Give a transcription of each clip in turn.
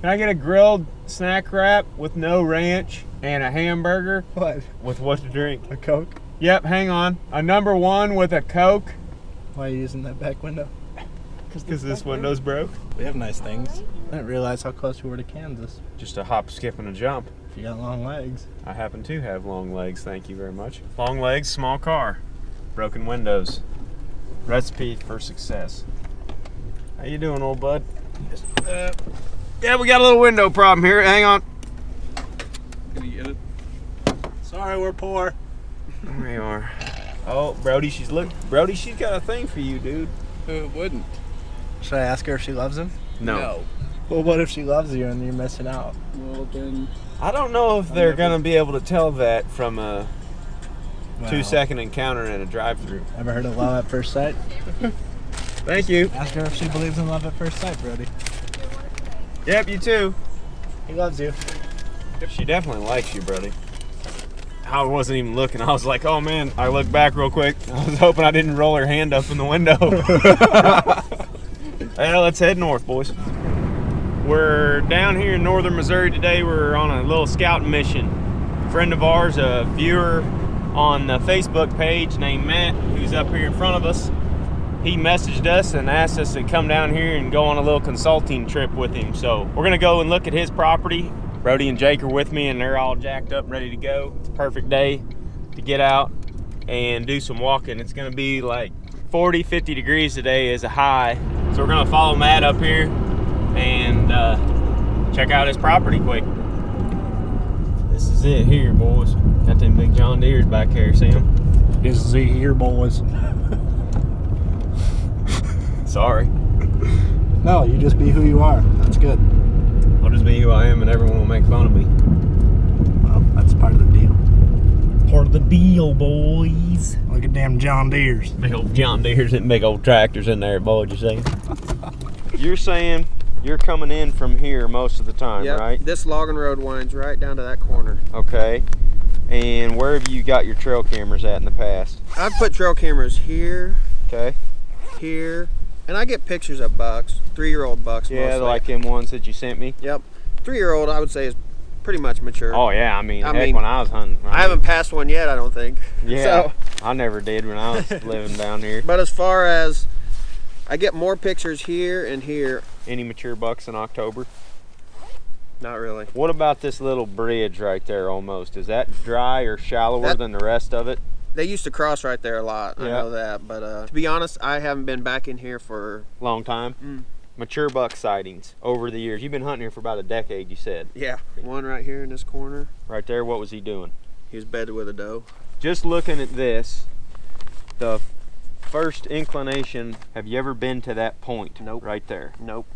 Can I get a grilled snack wrap with no ranch and a hamburger? What? With what to drink? A Coke? Yep, hang on. A number 1 with a Coke. Why are you using that back window? Because this window's broke. We have nice things. I didn't realize how close we were to Kansas. Just a hop, skip, and a jump. If you got long legs. I happen to have long legs, thank you very much. Long legs, small car. Broken windows. Recipe for success. How you doing, old bud? Yeah, we got a little window problem here. Hang on. Can you get it? Sorry, we're poor. There we are. Oh, Brody, she's got a thing for you, dude. Who wouldn't? Should I ask her if she loves him? No. Well, what if she loves you and you're missing out? Well, then. I don't know if they're gonna be able to tell that from a 2-second encounter in a drive-thru. Ever heard of love at first sight? Thank you. Ask her if she believes in love at first sight, Brody. Yep, you too. He loves you. She definitely likes you, Brody. I wasn't even looking. I was like, oh man, I looked back real quick. I was hoping I didn't roll her hand up in the window. Well, let's head north, boys. We're down here in northern Missouri today. We're on a little scouting mission. A friend of ours, a viewer on the Facebook page named Matt, who's up here in front of us, he messaged us and asked us to come down here and go on a little consulting trip with him. So we're gonna go and look at his property. Brody and Jake are with me and they're all jacked up and ready to go. It's a perfect day to get out and do some walking. It's gonna be like 40, 50 degrees today as a high. So we're gonna follow Matt up here and check out his property quick. This is it here, boys. Got them big John Deeres back here, see them? This is it here, boys. Sorry. No, you just be who you are. That's good. I'll just be who I am and everyone will make fun of me. Well, that's part of the deal. Part of the deal, boys. Look at them John Deeres. Big old John Deeres and big old tractors in there, boy, you saying? You're saying you're coming in from here most of the time, Yep. right? This logging road winds right down to that corner. Okay. And where have you got your trail cameras at in the past? I've put trail cameras here, Okay. here, and I get pictures of bucks, 3-year-old bucks Yeah, mostly. like them ones that you sent me. Yep. 3-year-old I would say is pretty much mature. Oh yeah, I mean, I heck, mean, when I was hunting. I haven't passed one yet, I don't think. Yeah, So, I never did when I was living down here. but as far as, I get more pictures here and here. Any mature bucks in October? Not really. What about this little bridge right there almost? Is that dry or shallower That- than the rest of it? They used to cross right there a lot, I Yeah. know that. But to be honest, I haven't been back in here for, Long time? Mature buck sightings over the years. You've been hunting here for about a decade, you said. yeah, one right here in this corner. Right there, what was he doing? He was bedded with a doe. Just looking at this, the first inclination, have you ever been to that point? Nope. Right there. Nope.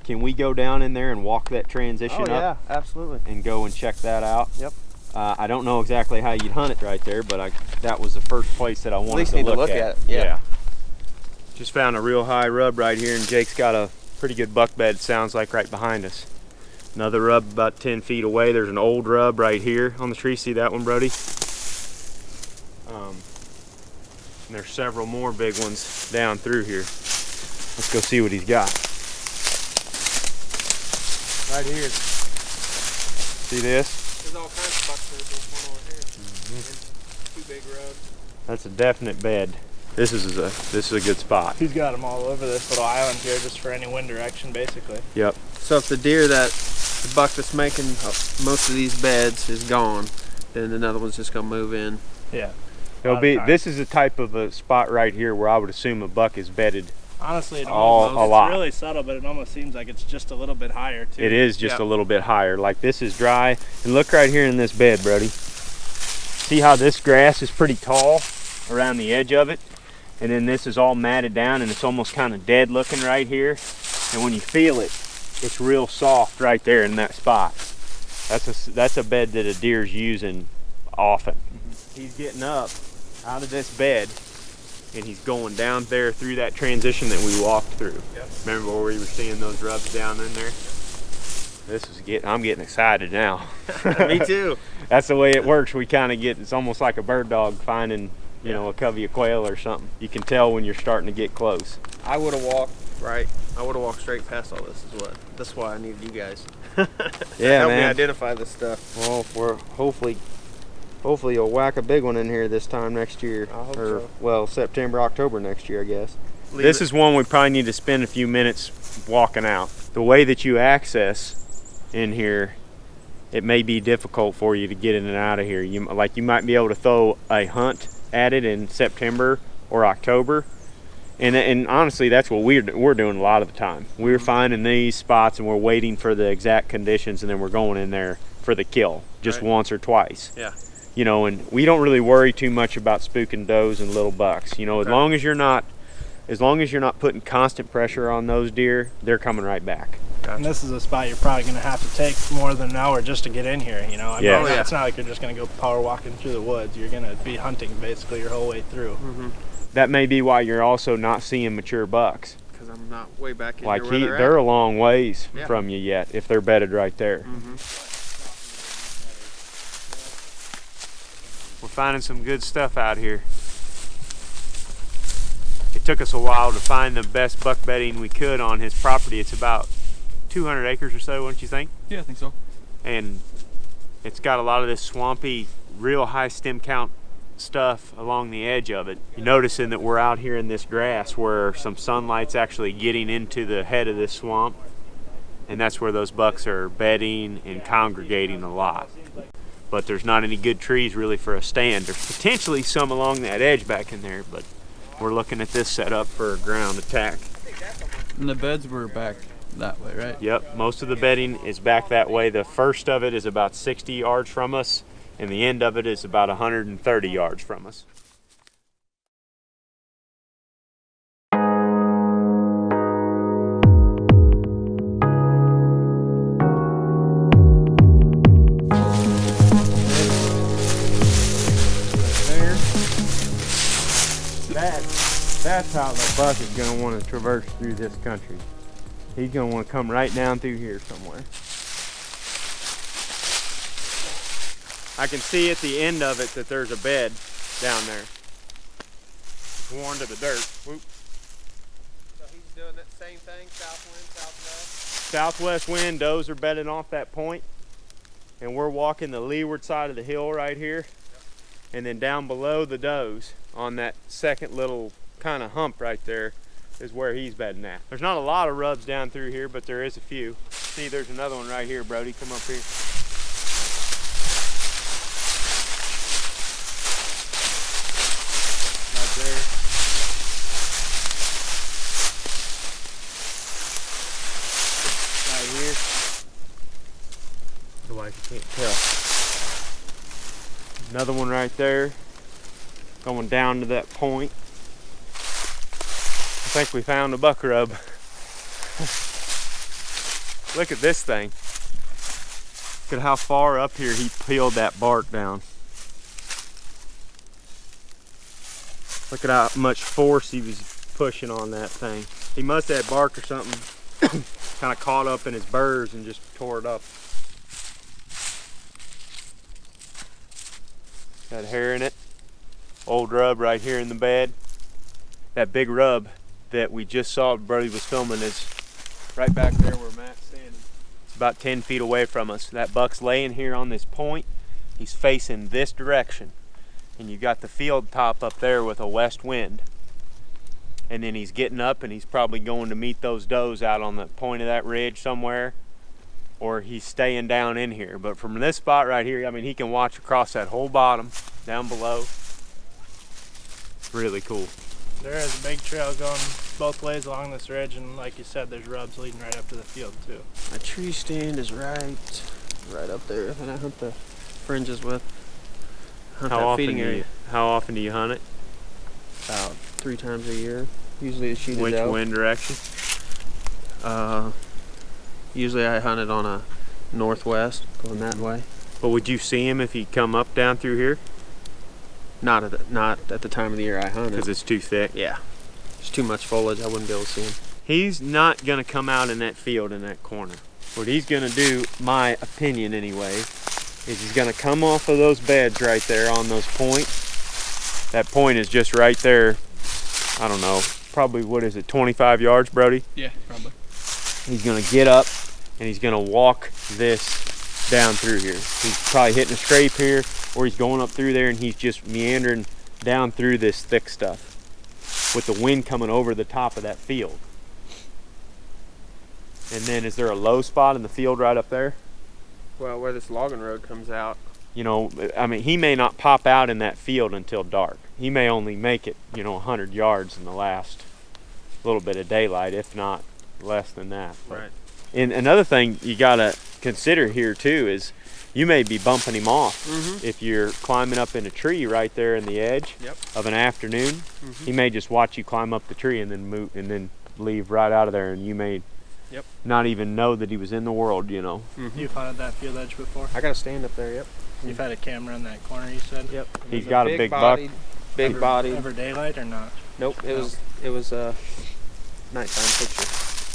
Can we go down in there and walk that transition Oh yeah, up absolutely. and go and check that out? Yep. I don't know exactly how you'd hunt it right there, but that was the first place that I wanted least to need to look look at. at it, yeah. Just found a real high rub right here, and Jake's got a pretty good buck bed, sounds like, right behind us. Another rub about 10 feet away. There's an old rub right here on the tree. See that one, Brody? And there's several more big ones down through here. Let's go see what he's got. Right here. See this? There's all kinds of bucks. There's one over here. And 2 big rubs. That's a definite bed. This is a good spot. He's got them all over this little island here just for any wind direction, basically. Yep. So if the the buck that's making most of these beds is gone, then another one's just gonna move in. Yeah. This is a type of a spot right here where I would assume a buck is bedded. Honestly, it a almost, lot. It's really subtle, but it almost seems like it's just a little bit higher too. It is just a little bit higher. Like this is dry. And look right here in this bed, Brody. See how this grass is pretty tall around the edge of it? And then this is all matted down and it's almost kind of dead looking right here. And when you feel it, it's real soft right there in that spot. That's a bed that a deer's using often. He's getting up out of this bed and he's going down there through that transition that we walked through. Yep. Remember where we were seeing those rubs down in there? I'm getting excited now. Me too. That's the way it works. We kind of it's almost like a bird dog finding, you know, a covey of quail or something. You can tell when you're starting to get close. I would have walked Right. I would have walked straight past all this. That's why I needed you guys. Yeah, Help me man. identify this stuff. Well, we're hopefully you'll whack a big one in here this time next year. I hope or so. well, September, October next year, I guess. This Is one we probably need to spend a few minutes walking out. The way that you access in here, it may be difficult for you to get in and out of here. You might be able to throw a hunt at it in September or October, and honestly, that's what we're doing a lot of the time. We're finding these spots and we're waiting for the exact conditions, and then we're going in there for the kill just Right. once or twice. Yeah. You know, and we don't really worry too much about spooking does and little bucks. You know, as long as you're not putting constant pressure on those deer, they're coming right back. And this is a spot you're probably going to have to take more than an hour just to get in here, you know? I mean, Yeah. Oh, yeah. It's not like you're just going to go power walking through the woods. You're going to be hunting basically your whole way through. That may be why you're also not seeing mature bucks. Because I'm not way back in Like here where they're at. a long ways Yeah. from you yet if they're bedded right there. We're finding some good stuff out here. It took us a while to find the best buck bedding we could on his property. It's about 200 acres or so, wouldn't you think? Yeah, I think so. And it's got a lot of this swampy, real high stem count stuff along the edge of it. You're noticing that we're out here in this grass where some sunlight's actually getting into the head of this swamp, and that's where those bucks are bedding and congregating a lot. But there's not any good trees really for a stand. There's potentially some along that edge back in there, but we're looking at this setup for a ground attack. And the beds were back that way, right? Yep, most of the bedding is back that way. The first of it is about 60 yards from us, and the end of it is about 130 yards from us. That's how the buck is going to want to traverse through this country. He's going to want to come right down through here somewhere. I can see at the end of it that there's a bed down there. It's worn to the dirt. Whoop. So he's doing that same thing, south wind, southwest? Southwest wind, does are bedding off that point, and we're walking the leeward side of the hill right here. And then down below the does on that second little kind of hump right there is where he's bedding at. There's not a lot of rubs down through here, but there is a few. See, there's another one right here, Brody. Come up here. Right there. Right here. Otherwise you can't tell. Another one right there, going down to that point. I think we found a buck rub. Look at this thing. Look at how far up here he peeled that bark down. Look at how much force he was pushing on that thing. He must have had bark or something kind of caught up in his burrs and just tore it up. Got hair in it. Old rub right here in the bed. That big rub that we just saw Brody was filming is right back there where Matt's standing. It's about 10 feet away from us. That buck's laying here on this point. He's facing this direction. And you got the field top up there with a west wind. And then he's getting up and he's probably going to meet those does out on the point of that ridge somewhere. Or he's staying down in here. But from this spot right here, I mean, he can watch across that whole bottom down below. Really cool. There is a big trail going both ways along this ridge, and like you said, there's rubs leading right up to the field too. My tree stand is right up there that I hunt the fringes with. Hunt that feeding area. How often do you hunt it? About 3 times a year. Usually to shoot Which a doe. wind direction? Usually I hunt it on a northwest, going that way. But would you see him if he come up down through here? Not at the time of the year I hunt Because it. it's too thick. Yeah, there's too much foliage. I wouldn't be able to see him. He's not gonna come out in that field in that corner. What he's gonna do, my opinion anyway, is he's gonna come off of those beds right there on those points. That point is just right there, I don't know, probably, what is it, 25 yards, Brody? Yeah, probably. He's gonna get up and he's gonna walk this down through here. He's probably hitting a scrape here, or he's going up through there and he's just meandering down through this thick stuff with the wind coming over the top of that field. And then is there a low spot in the field right up there? Well, where this logging road comes out. You know, I mean, he may not pop out in that field until dark. He may only make it, you know, 100 yards in the last little bit of daylight, if not less than that. But, Right. and another thing you gotta consider here too is you may be bumping him off. If you're climbing up in a tree right there in the edge of an afternoon. He may just watch you climb up the tree and then move and then leave right out of there, and you may not even know that he was in the world, you know. You've hunted that field edge before? I got a stand up there. Yep. You've had a camera in that corner, you said? Yep. He's got a big buck. Big body. Ever daylight or not? Nope. It was a nighttime picture.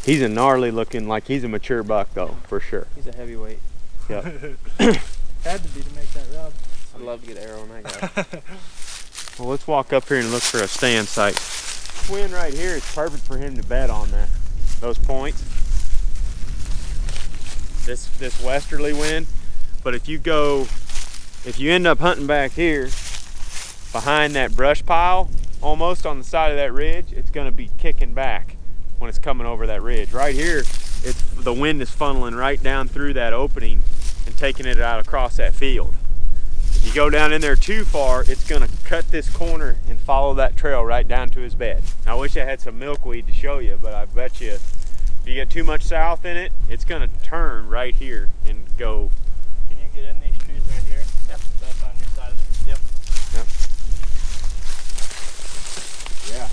He's a gnarly looking, like he's a mature buck though, for sure. He's a heavyweight. Yep. Had to be to make that rub. I'd love to get an arrow on that guy. Well, let's walk up here and look for a stand site. This wind right here is perfect for him to bed on that. Those points. This westerly wind. But if you end up hunting back here behind that brush pile, almost on the side of that ridge, it's going to be kicking back when it's coming over that ridge. Right here, the wind is funneling right down through that opening and taking it out across that field. If you go down in there too far, it's going to cut this corner and follow that trail right down to his bed. I wish I had some milkweed to show you, but I bet you if you get too much south in it, it's going to turn right here and go. Can you get in these trees right here? Yep. That's on your side of it. Yep. Yeah.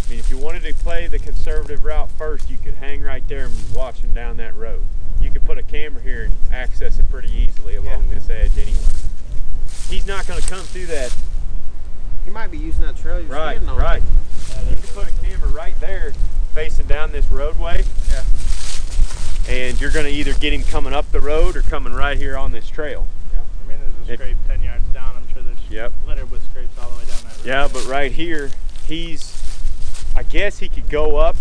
I mean, if you wanted to play the conservative route first, you could hang right there and be watching down that road. You could put a camera here and access it pretty easily along this edge anyway. He's not going to come through that. He might be using that trail you're Right, standing on. right. You can put a camera right there facing down this roadway. Yeah. And you're going to either get him coming up the road or coming right here on this trail. Yeah. I mean, there's a scrape 10 yards down. I'm sure there's littered with scrapes all the way down that road. Yeah, but right here, I guess he could go up,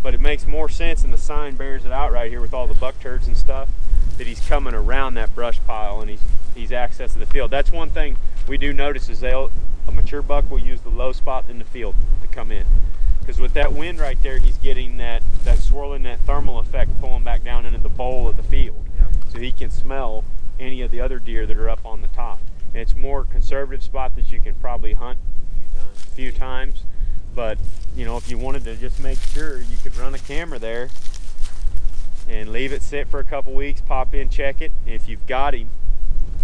but it makes more sense, and the sign bears it out right here with all the buck turds and stuff, that he's coming around that brush pile and he's accessing the field. That's one thing we do notice is a mature buck will use the low spot in the field to come in. Because with that wind right there, he's getting that swirling, that thermal effect pulling back down into the bowl of the field. So he can smell any of the other deer that are up on the top. And it's a more conservative spot that you can probably hunt a few times. But, you know, if you wanted to just make sure, you could run a camera there and leave it sit for a couple weeks, pop in, check it. If you've got him,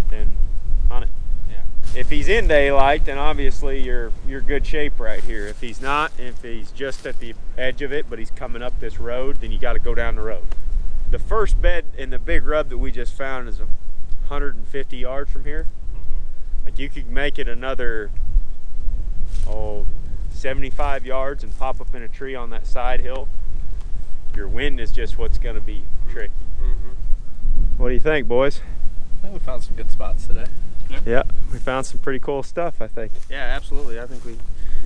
then hunt it. Yeah. If he's in daylight, then obviously you're good shape right here. If he's not, if he's just at the edge of it, but he's coming up this road, then you got to go down the road. The first bed in the big rub that we just found is 150 yards from here. Like you could make it another 75 yards and pop up in a tree on that side hill. Your wind is just what's going to be tricky. What do you think, boys? I think we found some good spots today. Yeah, we found some pretty cool stuff, I think. Yeah, absolutely. I think we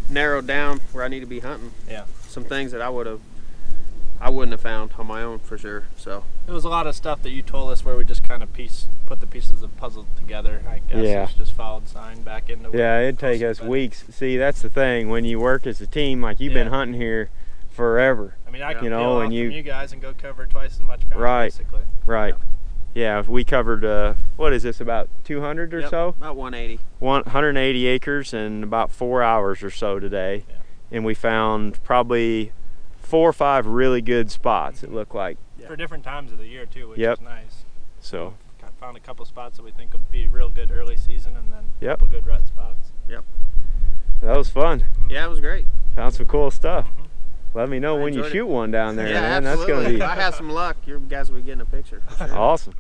narrowed down where I need to be hunting. Yeah. Some things that I wouldn't have found on my own for sure. So There was a lot of stuff that you told us where we just kind of put the pieces of the puzzle together. I guess Yeah. it's just followed sign back into what Yeah, it'd take supposed us to be. weeks. See, that's the thing. When you work as a team, like you've been hunting here forever. I mean, I can You know, peel off and from you guys and go cover twice as much ground, Right. basically. Right. Yeah, we covered, what is this, about 200 or Yep, so? about 180. 180 acres in about 4 hours or so today. Yeah. And we found probably 4 or 5 really good spots, it looked like. For different times of the year, too, which Yep. is nice. So, Found a couple spots that we think will be real good early season, and then a Yep. couple good rut spots. that was fun. Yeah, it was great. Found some cool stuff. Let me know I when you enjoyed it. shoot one down there, Yeah, man. absolutely. That's going to If I have some luck, you guys will be getting a picture. For be sure. awesome.